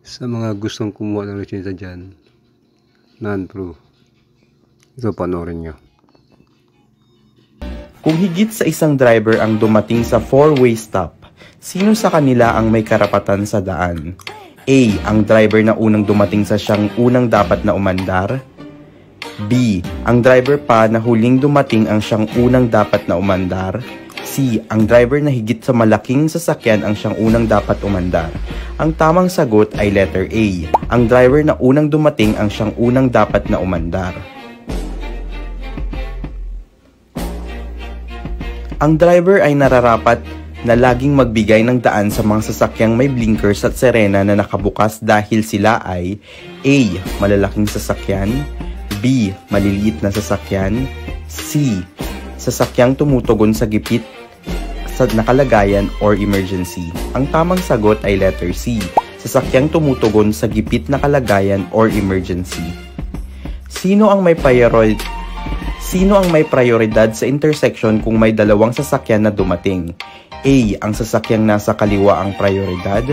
Sa mga gustong kumuha ng lisensya dyan, non-pro, ito panoorin nyo. Kung higit sa isang driver ang dumating sa four-way stop, sino sa kanila ang may karapatan sa daan? A. Ang driver na unang dumating sa siyang unang dapat na umandar. B. Ang driver pa na huling dumating ang siyang unang dapat na umandar. C. Ang driver na higit sa malaking sasakyan ang siyang unang dapat umandar. Ang tamang sagot ay letter A. Ang driver na unang dumating ang siyang unang dapat na umandar. Ang driver ay nararapat na laging magbigay ng daan sa mga sasakyang may blinkers at sirena na nakabukas dahil sila ay A. Malalaking sasakyan, B. Maliliit na sasakyan, C. Sasakyang tumutugon sa gipit sa nakalagayan or emergency. Ang tamang sagot ay letter C. Sasakyang tumutugon sa gipit na kalagayan or emergency. Sino ang may prioridad sa intersection kung may dalawang sasakyan na dumating? A. Ang sasakyang nasa kaliwa ang prioridad.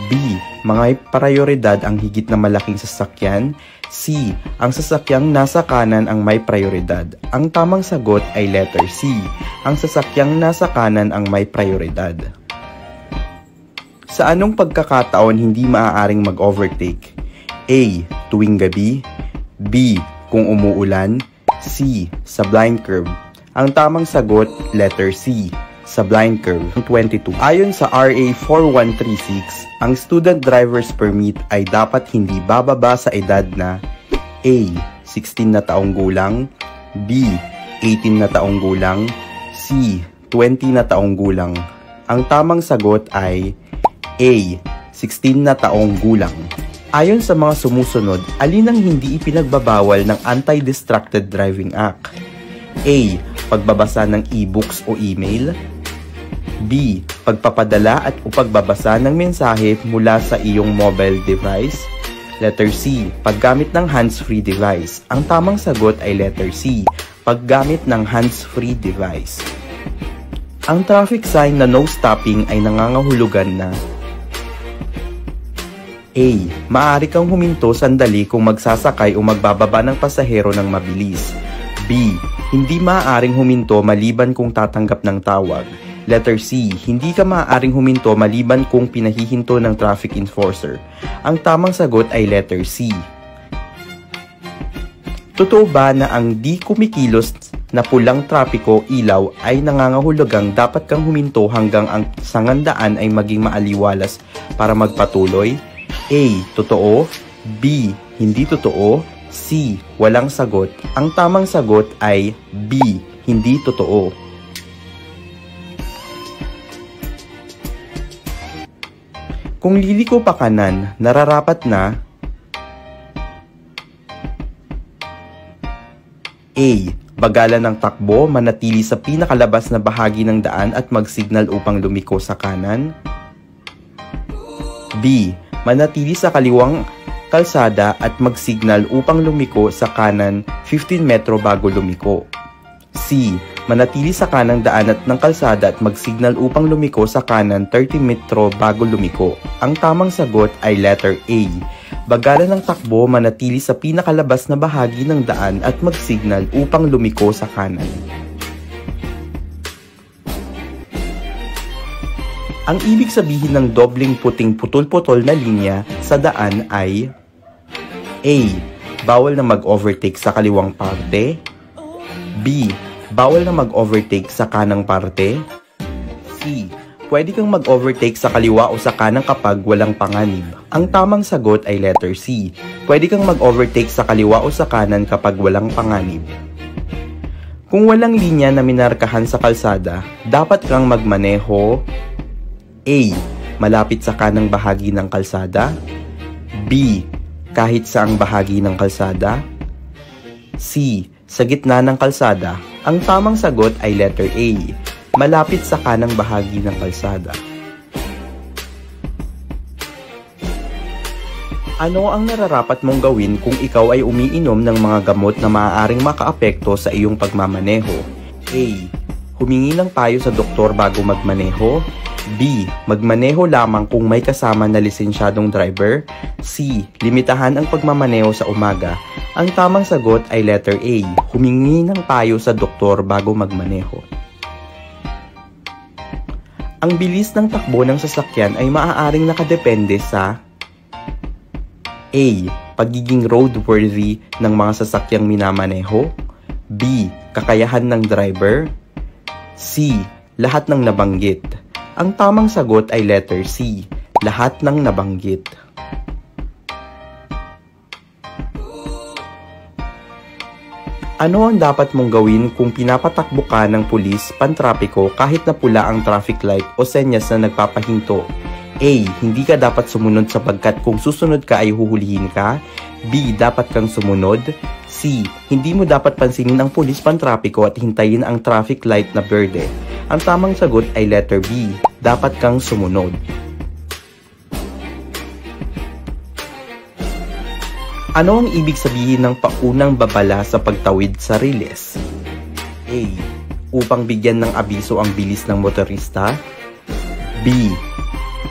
B. May prioridad ang higit na malaking sasakyan. C. Ang sasakyang nasa kanan ang may prioridad. Ang tamang sagot ay letter C. Ang sasakyang nasa kanan ang may prioridad. Sa anong pagkakataon hindi maaaring mag-overtake? A. Tuwing gabi. B. Kung umuulan. C. Sa blind curve. Ang tamang sagot, letter C. Sa blind curve. 22. Ayon sa RA 4136, ang student driver's permit ay dapat hindi bababa sa edad na A. 16 na taong gulang, B. 18 na taong gulang, C. 20 na taong gulang. Ang tamang sagot ay A. 16 na taong gulang. Ayon sa mga sumusunod, alin ang hindi ipinagbabawal ng Anti-Distracted Driving Act? A. Pagbabasa ng e-books o email. B. Pagpapadala at o pagbabasa ng mensahe mula sa iyong mobile device. Letter C. Paggamit ng hands-free device. Ang tamang sagot ay letter C. Paggamit ng hands-free device. Ang traffic sign na no stopping ay nangangahulugan na A. Maaari kang huminto sandali kung magsasakay o magbababa ng pasahero ng mabilis. B. Hindi maaaring huminto maliban kung tatanggap ng tawag. Letter C. Hindi ka maaaring huminto maliban kung pinahihinto ng traffic enforcer. Ang tamang sagot ay letter C. Totoo ba na ang di kumikilos na pulang trapiko ilaw ay nangangahulugang dapat kang huminto hanggang ang sangandaan ay maging maaliwalas para magpatuloy? A. Totoo. B. Hindi totoo. C. Walang sagot. Ang tamang sagot ay B. Hindi totoo. Kung liliko pa kanan, nararapat na A. Bagalan ng takbo, manatili sa pinakalabas na bahagi ng daan at mag-signal upang lumiko sa kanan. B. Manatili sa kaliwang kalsada at mag-signal upang lumiko sa kanan 15 metro bago lumiko. C. Manatili sa kanang daan at ng kalsada at mag-signal upang lumiko sa kanan 30 metro bago lumiko. Ang tamang sagot ay letter A. Bagalan ng takbo, manatili sa pinakalabas na bahagi ng daan at mag-signal upang lumiko sa kanan. Ang ibig sabihin ng dobling puting putol-putol na linya sa daan ay A. Bawal na mag-overtake sa kaliwang parte. B. Bawal na mag-overtake sa kanang parte. C. Pwede kang mag-overtake sa kaliwa o sa kanang kapag walang panganib. Ang tamang sagot ay letter C. Pwede kang mag-overtake sa kaliwa o sa kanan kapag walang panganib. Kung walang linya na minarkahan sa kalsada, dapat kang magmaneho A. Malapit sa kanang bahagi ng kalsada. B. Kahit saang bahagi ng kalsada. C. Sa gitna ng kalsada. Ang tamang sagot ay letter A. Malapit sa kanang bahagi ng kalsada. Ano ang nararapat mong gawin kung ikaw ay umiinom ng mga gamot na maaaring makaapekto sa iyong pagmamaneho? A. Humingi ng payo sa doktor bago magmaneho. B. Magmaneho lamang kung may kasama na lisensyadong driver. C. Limitahan ang pagmamaneho sa umaga. Ang tamang sagot ay letter A. Humingi ng payo sa doktor bago magmaneho. Ang bilis ng takbo ng sasakyan ay maaaring nakadepende sa A. Pagiging roadworthy ng mga sasakyang minamaneho. B. Kakayahan ng driver. C. Lahat ng nabanggit. Ang tamang sagot ay letter C. Lahat ng nabanggit. Ano ang dapat mong gawin kung pinapatakbo ka ng pulis pantrapiko kahit na pula ang traffic light o senyas na nagpapahinto? A. Hindi ka dapat sumunod sapagkat kung susunod ka ay huhulihin ka. B. Dapat kang sumunod. C. Hindi mo dapat pansinin ang pulis pantrapiko at hintayin ang traffic light na berde. Ang tamang sagot ay letter B. Dapat kang sumunod. Ano ang ibig sabihin ng paunang babala sa pagtawid sa riles? A. Upang bigyan ng abiso ang bilis ng motorista. B.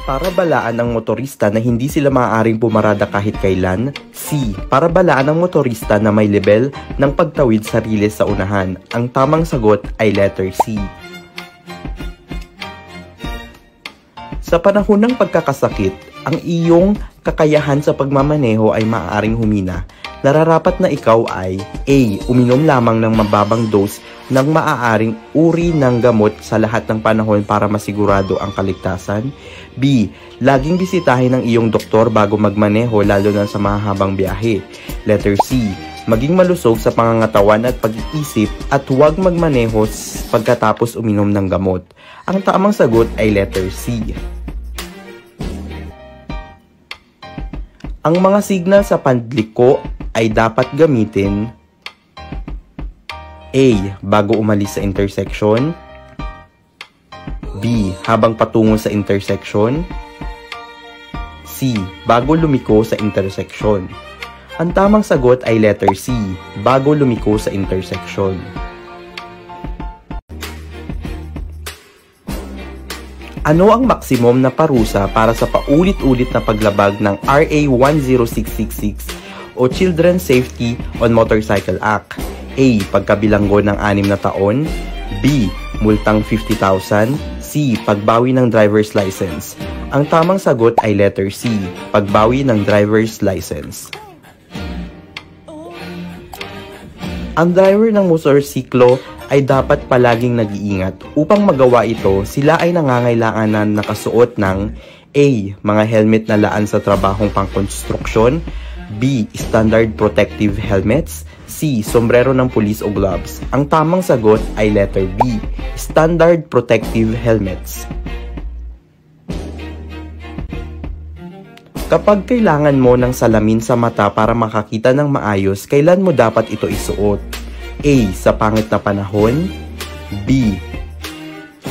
Para balaan ng motorista na hindi sila maaaring pumarada kahit kailan. C. Para balaan ng motorista na may level ng pagtawid sa riles sa unahan. Ang tamang sagot ay letter C. Sa panahon ng pagkakasakit, ang iyong kakayahan sa pagmamaneho ay maaaring humina. Nararapat na ikaw ay A. Uminom lamang ng mababang dose ng maaaring uri ng gamot sa lahat ng panahon para masigurado ang kaligtasan. B. Laging bisitahin ng iyong doktor bago magmaneho lalo na sa mahahabang biyahe. Letter C. Maging malusog sa pangangatawan at pag-iisip at huwag magmaneho pagkatapos uminom ng gamot. Ang tamang sagot ay letter C. Ang mga signal sa panliko ay dapat gamitin A. Bago umalis sa intersection. B. Habang patungo sa intersection. C. Bago lumiko sa intersection. Ang tamang sagot ay letter C. Bago lumiko sa intersection. Ano ang maksimum na parusa para sa paulit-ulit na paglabag ng RA 10666 o Children's Safety on Motorcycle Act? A. Pagkabilanggo ng 6 na taon. B. Multang 50,000. C. Pagbawi ng driver's license. Ang tamang sagot ay letter C. Pagbawi ng driver's license. Ang driver ng motorsiklo ay dapat palaging nag-iingat. Upang magawa ito, sila ay nangangailangan na nakasuot ng A. Mga helmet na laan sa trabahong pangkonstruksyon. B. Standard protective helmets. C. Sombrero ng pulis o gloves. Ang tamang sagot ay letter B. Standard protective helmets. Kapag kailangan mo ng salamin sa mata para makakita ng maayos, kailan mo dapat ito isuot? A. Sa pangit na panahon. B.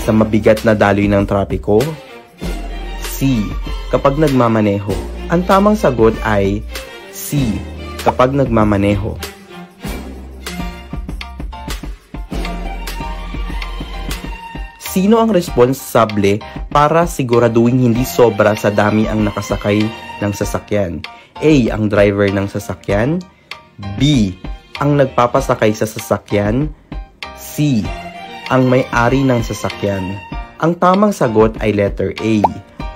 Sa mabigat na daloy ng trapiko. C. Kapag nagmamaneho. Ang tamang sagot ay C. Kapag nagmamaneho. Sino ang responsable para siguraduhin hindi sobra sa dami ang nakasakay ng sasakyan? A. Ang driver ng sasakyan. B. Ang nagpapasakay sa sasakyan. C. Ang may-ari ng sasakyan. Ang tamang sagot ay letter A.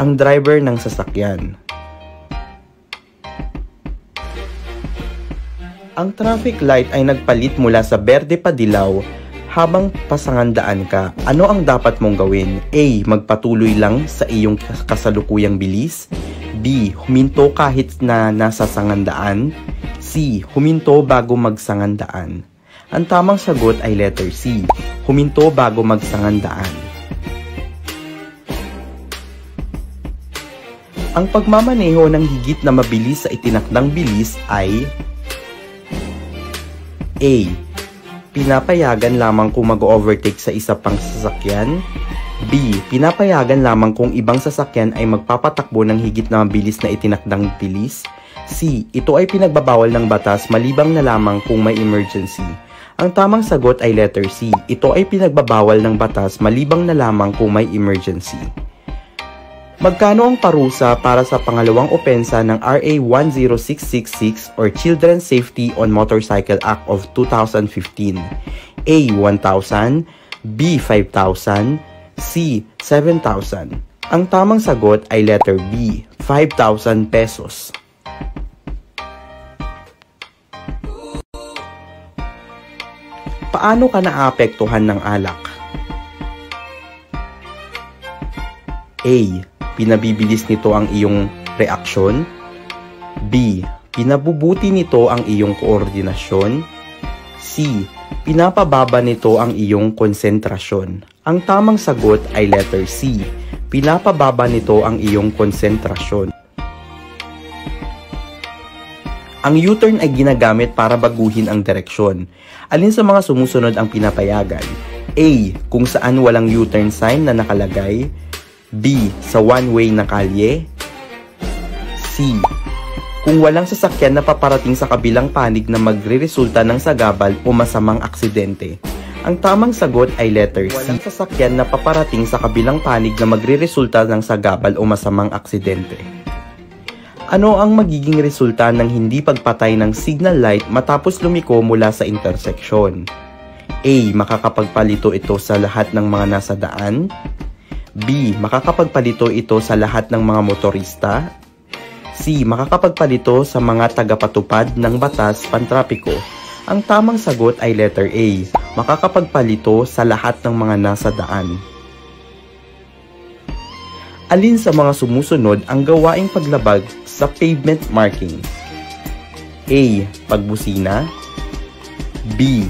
Ang driver ng sasakyan. Ang traffic light ay nagpalit mula sa berde pa dilaw habang pasangandaan ka. Ano ang dapat mong gawin? A. Magpatuloy lang sa iyong kasalukuyang bilis. B. Huminto kahit na nasa sangandaan. C. Huminto bago magsangandaan. Ang tamang sagot ay letter C. Huminto bago magsangandaan. Ang pagmamaneho ng higit na mabilis sa itinakdang bilis ay A. Pinapayagan lamang kung mag-overtake sa isa pang sasakyan. B. Pinapayagan lamang kung ibang sasakyan ay magpapatakbo ng higit na mabilis na itinakdang bilis. C. Ito ay pinagbabawal ng batas malibang na lamang kung may emergency. Ang tamang sagot ay letter C. Ito ay pinagbabawal ng batas malibang na lamang kung may emergency. Magkano ang parusa para sa pangalawang opensa ng RA 10666 or Children's Safety on Motorcycle Act of 2015? A. 1,000, B. 5,000, C. 7,000. Ang tamang sagot ay letter B, 5,000 pesos. Paano ka naapektuhan ng alak? A. Pinabibilis nito ang iyong reaksyon. B. Pinabubuti nito ang iyong koordinasyon. C. Pinapababa nito ang iyong konsentrasyon. Ang tamang sagot ay letter C. Pinapababa nito ang iyong konsentrasyon. Ang U-turn ay ginagamit para baguhin ang direksyon. Alin sa mga sumusunod ang pinapayagan? A. Kung saan walang U-turn sign na nakalagay. B. Sa one-way na kalye. C. Kung walang sasakyan na paparating sa kabilang panig na magreresulta ng sagabal o masamang aksidente. Ang tamang sagot ay letter C. Walang sasakyan na paparating sa kabilang panig na magreresulta ng sagabal o masamang aksidente. Ano ang magiging resulta ng hindi pagpatay ng signal light matapos lumiko mula sa interseksyon? A. Makakapagpalito ito sa lahat ng mga nasa daan. B. Makakapagpalito ito sa lahat ng mga motorista. C. Makakapagpalito sa mga tagapatupad ng batas pantrapiko. Ang tamang sagot ay letter A. Makakapagpalito sa lahat ng mga nasa daan. Alin sa mga sumusunod ang gawaing paglabag sa pavement marking? A. Pagbusina. B.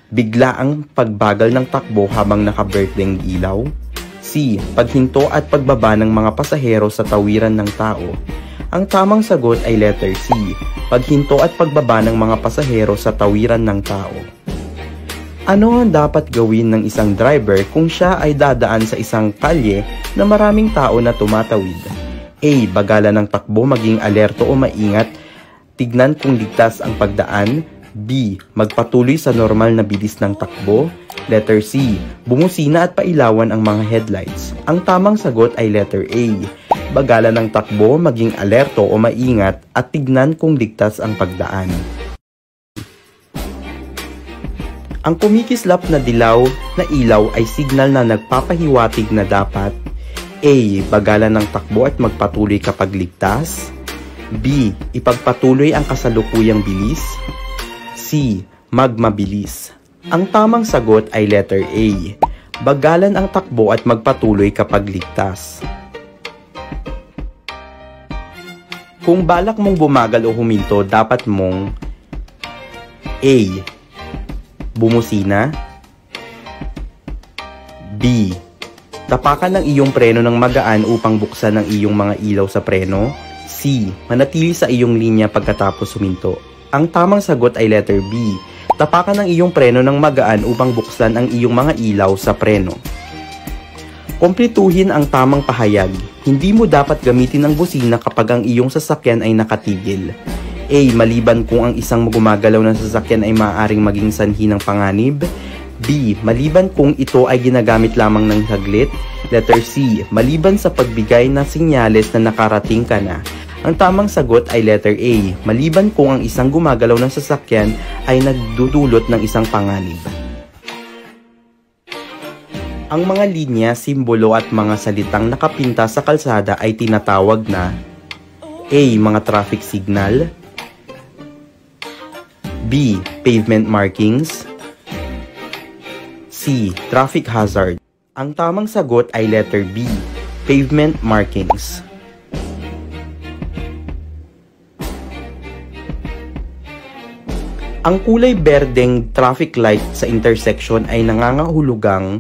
Biglaang pagbagal ng takbo habang naka-birthday ilaw. C. Paghinto at pagbaba ng mga pasahero sa tawiran ng tao. Ang tamang sagot ay letter C. Paghinto at pagbaba ng mga pasahero sa tawiran ng tao. Ano ang dapat gawin ng isang driver kung siya ay dadaan sa isang kalye na maraming tao na tumatawid? A. Bagalan ng takbo, maging alerto o maingat. Tignan kung ligtas ang pagdaan. B. Magpatuloy sa normal na bilis ng takbo. Letter C. Bumusina at pailawan ang mga headlights. Ang tamang sagot ay letter A. Bagalan ng takbo, maging alerto o maingat at tignan kung ligtas ang pagdaan. Ang kumikislap na dilaw na ilaw ay signal na nagpapahiwatig na dapat A. Bagalan ng takbo at magpatuloy kapag ligtas. B. Ipagpatuloy ang kasalukuyang bilis. C. Magmabilis. Ang tamang sagot ay letter A. Bagalan ang takbo at magpatuloy kapag ligtas. Kung balak mong bumagal o huminto, dapat mong A. Bumusina. B. Tapakan ng iyong preno ng magaan upang buksan ang iyong mga ilaw sa preno. C. Manatili sa iyong linya pagkatapos huminto. Ang tamang sagot ay letter B. Tapakan ng iyong preno ng magaan upang buksan ang iyong mga ilaw sa preno. Kumplituhin ang tamang pahayag. Hindi mo dapat gamitin ang busina kapag ang iyong sasakyan ay nakatigil. A. Maliban kung ang isang gumagalaw na sasakyan ay maaaring maging sanhi ng panganib. B. Maliban kung ito ay ginagamit lamang ng saglit. Letter C. Maliban sa pagbigay ng sinyales na nakarating ka na. Ang tamang sagot ay letter A. Maliban kung ang isang gumagalaw na sasakyan ay nagdudulot ng isang panganib. Ang mga linya, simbolo at mga salitang nakapinta sa kalsada ay tinatawag na A. Mga traffic signal. B. Pavement markings. C. Traffic hazard. Ang tamang sagot ay letter B. Pavement markings. Ang kulay berdeng traffic light sa intersection ay nangangahulugang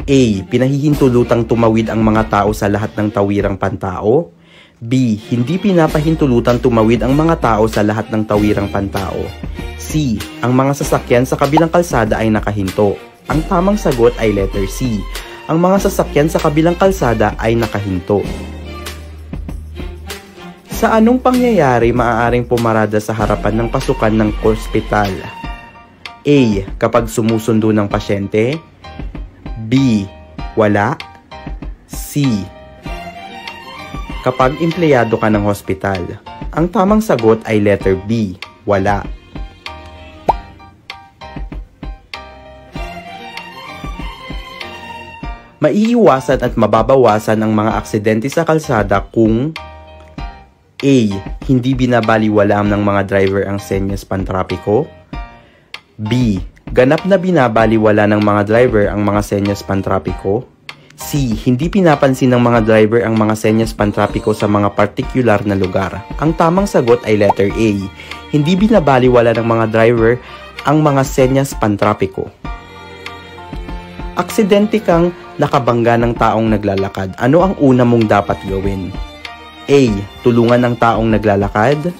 A. Pinahihintulutang tumawid ang mga tao sa lahat ng tawirang pantao. B. Hindi pinapahintulutan tumawid ang mga tao sa lahat ng tawirang pantao. C. Ang mga sasakyan sa kabilang kalsada ay nakahinto. Ang tamang sagot ay letter C. Ang mga sasakyan sa kabilang kalsada ay nakahinto. Sa anong pangyayari maaaring pumarada sa harapan ng pasukan ng ospital? A. Kapag sumusundo ng pasyente. B. Wala. C. Kapag empleyado ka ng hospital. Ang tamang sagot ay letter B, wala. Maiiwasan at mababawasan ang mga aksidente sa kalsada kung A. Hindi binabaliwala ng mga driver ang senyas pantrapiko. B. Ganap na binabaliwala ng mga driver ang mga senyas pantrapiko. C. Hindi pinapansin ng mga driver ang mga senyas pantrapiko sa mga partikular na lugar. Ang tamang sagot ay letter A. Hindi binabaliwala ng mga driver ang mga senyas pantrapiko. Aksidente kang nakabangga ng taong naglalakad. Ano ang una mong dapat gawin? A. Tulungan ang taong naglalakad.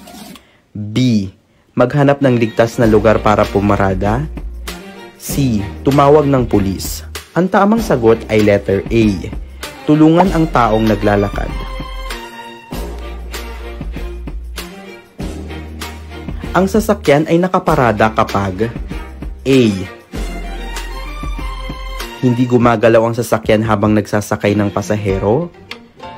B. Maghanap ng ligtas na lugar para pumarada. C. Tumawag ng pulis. Ang tamang sagot ay letter A. Tulungan ang taong naglalakad. Ang sasakyan ay nakaparada kapag A. Hindi gumagalaw ang sasakyan habang nagsasakay ng pasahero.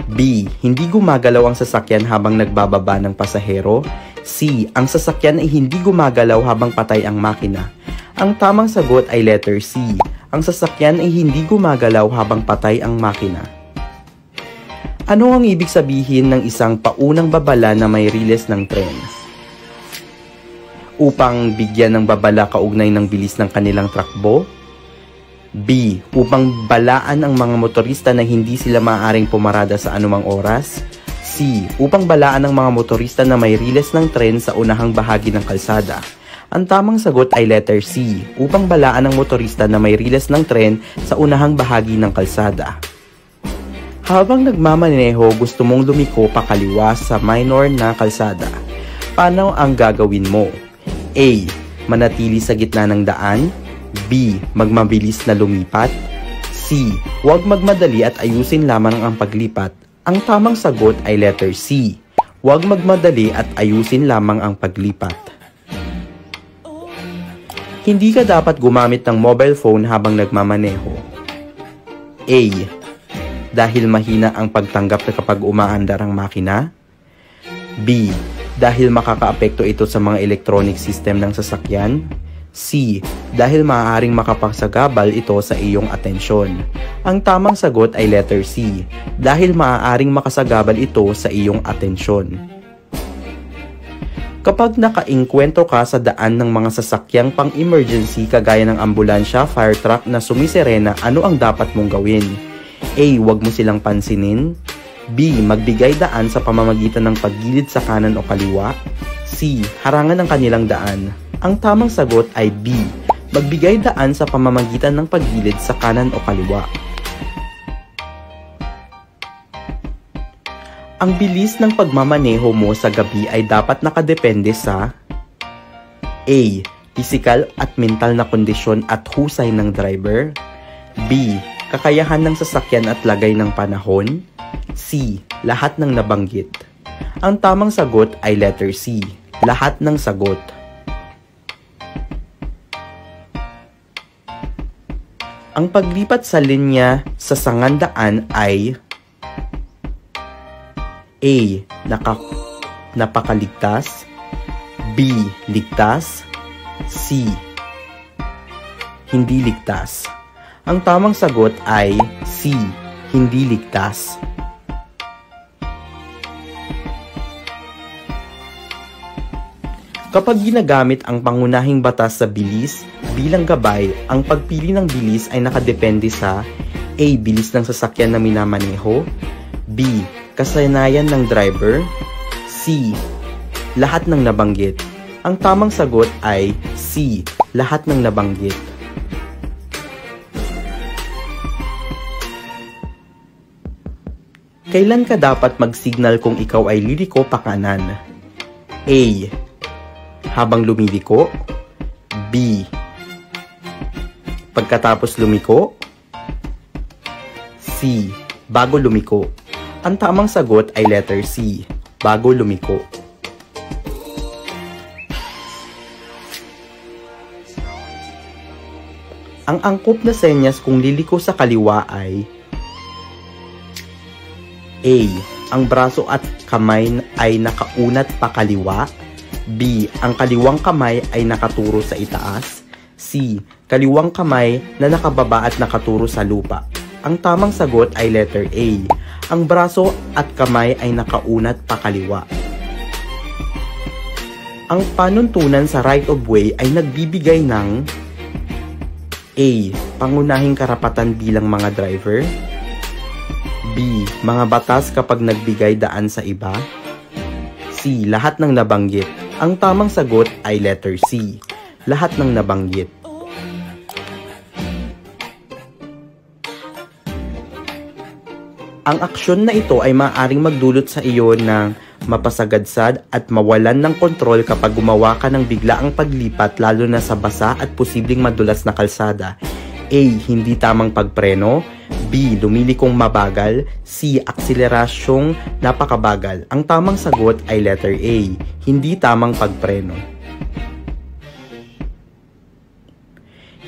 B. Hindi gumagalaw ang sasakyan habang nagbababa ng pasahero. C. Ang sasakyan ay hindi gumagalaw habang patay ang makina. Ang tamang sagot ay letter C. Ang sasakyan ay hindi gumagalaw habang patay ang makina. Ano ang ibig sabihin ng isang paunang babala na may riles ng tren? Upang bigyan ng babala kaugnay ng bilis ng kanilang takbo. B. Upang balaan ang mga motorista na hindi sila maaaring pumarada sa anumang oras. C. Upang balaan ang mga motorista na may riles ng tren sa unahang bahagi ng kalsada. Ang tamang sagot ay letter C. Upang balaan ang motorista na may riles ng tren sa unahang bahagi ng kalsada. Habang nagmamaneho, gusto mong lumiko pakaliwa sa minor na kalsada. Paano ang gagawin mo? A. Manatili sa gitna ng daan. B. Magmabilis na lumipat. C. Huwag magmadali at ayusin lamang ang paglipat. Ang tamang sagot ay letter C. Huwag magmadali at ayusin lamang ang paglipat. Hindi ka dapat gumamit ng mobile phone habang nagmamaneho. A. Dahil mahina ang pagtanggap na kapag umaandar ang makina. B. Dahil makakaapekto ito sa mga electronic system ng sasakyan. C. Dahil maaaring makapagsagabal ito sa iyong atensyon. Ang tamang sagot ay letter C. Dahil maaaring makasagabal ito sa iyong atensyon. Kapag nakainkwentro ka sa daan ng mga sasakyang pang-emergency kagaya ng ambulansya, fire truck na sumiserena, ano ang dapat mong gawin? A. Huwag mo silang pansinin. B. Magbigay daan sa pamamagitan ng paggilid sa kanan o kaliwa. C. Harangan ang kanilang daan. Ang tamang sagot ay B. Magbigay daan sa pamamagitan ng paggilid sa kanan o kaliwa. Ang bilis ng pagmamaneho mo sa gabi ay dapat nakadepende sa A. Pisikal at mental na kondisyon at husay ng driver. B. Kakayahan ng sasakyan at lagay ng panahon. C. Lahat ng nabanggit. Ang tamang sagot ay letter C. Lahat ng sagot. Ang paglipat sa linya sa sangandaan ay A. Napakaligtas. B. Ligtas. C. Hindi ligtas. Ang tamang sagot ay C. Hindi ligtas. Kapag ginagamit ang pangunahing batas sa bilis bilang gabay, ang pagpili ng bilis ay nakadepende sa A. Bilis ng sasakyan na minamaneho. B. Kasanayan ng driver. C. Lahat ng nabanggit. Ang tamang sagot ay C. Lahat ng nabanggit. Kailan ka dapat mag-signal kung ikaw ay liliko pakanan? A. Habang lumiliko. B. Pagkatapos lumiko. C. Bago lumiko. Ang tamang sagot ay letter C. Bago lumiko. Ang angkop na senyas kung liliko sa kaliwa ay A. Ang braso at kamay ay nakaunat pakaliwa. B. Ang kaliwang kamay ay nakaturo sa itaas. C. Kaliwang kamay na nakababa at nakaturo sa lupa. Ang tamang sagot ay letter A. Ang braso at kamay ay nakaunat pakaliwa. Ang panuntunan sa right of way ay nagbibigay ng A. Pangunahing karapatan bilang mga driver. B. Mga batas kapag nagbigay daan sa iba. C. Lahat ng nabanggit. Ang tamang sagot ay letter C. Lahat ng nabanggit. Ang aksyon na ito ay maaaring magdulot sa iyo ng mapasagadsad at mawalan ng kontrol kapag gumawa ka ng biglaang paglipat lalo na sa basa at posibleng madulas na kalsada. A. Hindi tamang pagpreno. B. Lumilikong mabagal. C. Akselerasyong napakabagal. Ang tamang sagot ay letter A. Hindi tamang pagpreno.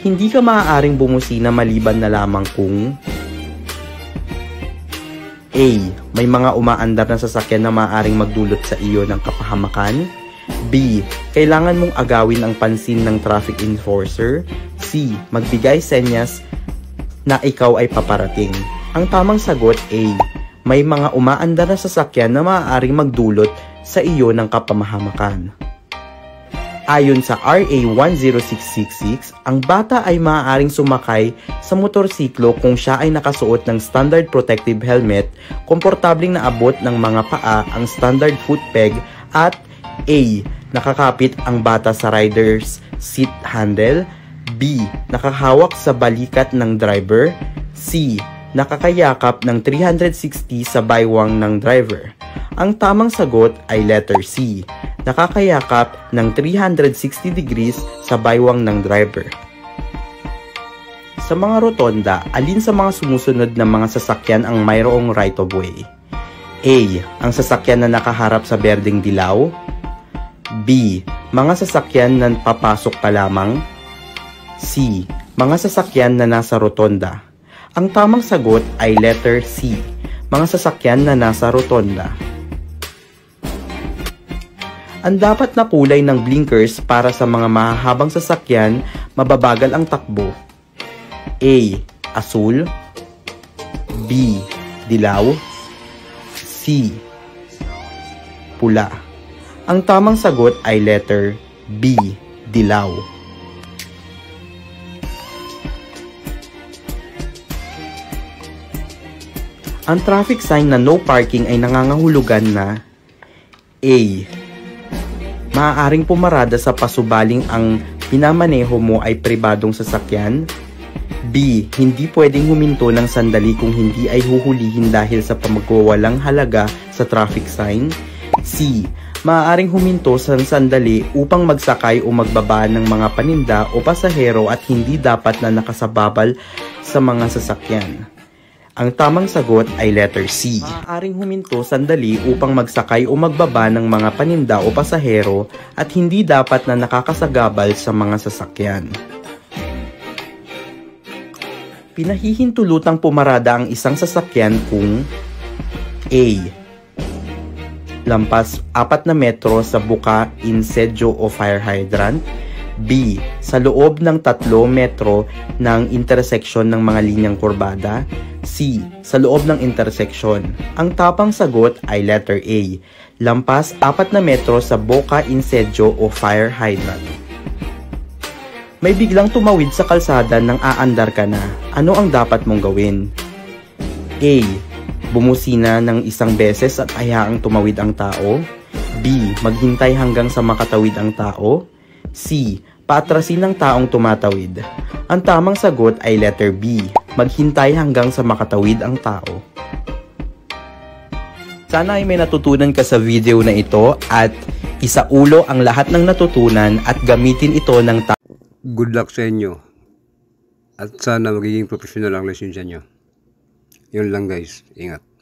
Hindi ka maaaring bumusina maliban na lamang kung A. May mga umaandar na sasakyan na maaaring magdulot sa iyo ng kapahamakan. B. Kailangan mong agawin ang pansin ng traffic enforcer. C. Magbigay senyas na ikaw ay paparating. Ang tamang sagot A. May mga umaandar na sasakyan na maaaring magdulot sa iyo ng kapahamakan. Ayon sa RA 10666, ang bata ay maaaring sumakay sa motorsiklo kung siya ay nakasuot ng standard protective helmet, komportabling naabot ng mga paa ang standard foot peg at A. Nakakapit ang bata sa rider's seat handle. B. Nakahawak sa balikat ng driver. C. Nakakayakap ng 360 sa baywang ng driver. Ang tamang sagot ay letter C. Nakakayakap ng 360 degrees sa baywang ng driver. Sa mga rotonda, alin sa mga sumusunod na mga sasakyan ang mayroong right of way? A. Ang sasakyan na nakaharap sa berdeng dilaw. B. Mga sasakyan na papasok pa lamang. C. Mga sasakyan na nasa rotonda. Ang tamang sagot ay letter C. Mga sasakyan na nasa rotonda. Ang dapat na kulay ng blinkers para sa mga mahahabang sasakyan, mababagal ang takbo. A. Asul. B. Dilaw. C. Pula. Ang tamang sagot ay letter B. Dilaw. Ang traffic sign na no parking ay nangangahulugan na A. Maaaring pumarada sa pasubaling ang pinamaneho mo ay pribadong sasakyan. B. Hindi pwedeng huminto ng sandali kung hindi ay huhulihin dahil sa pamagwawalang halaga sa traffic sign. C. Maaaring huminto sa sandali upang magsakay o magbaba ng mga paninda o pasahero at hindi dapat na nakasababal sa mga sasakyan. Ang tamang sagot ay letter C. Maaaring huminto sandali upang magsakay o magbaba ng mga paninda o pasahero at hindi dapat na nakakasagabal sa mga sasakyan. Pinahihintulutang pumarada ang isang sasakyan kung A. Lampas 4 na metro sa buka, insedyo o fire hydrant. B. Sa loob ng 3 metro ng intersection ng mga linyang kurbada. C. Sa loob ng intersection. Ang tapang sagot ay letter A. Lampas 4 na metro sa boka, insedyo o fire hydrant. May biglang tumawid sa kalsada nang aandar ka na. Ano ang dapat mong gawin? A. Bumusina ng isang beses at hayaang tumawid ang tao. B. Maghintay hanggang sa makatawid ang tao. C. Paatrasin ng taong tumatawid. Ang tamang sagot ay letter B. Maghintay hanggang sa makatawid ang tao. Sana ay may natutunan ka sa video na ito at isaulo ang lahat ng natutunan at gamitin ito ng Good luck sa inyo. At sana magiging professional ang lesson nyo. Yun lang guys. Ingat.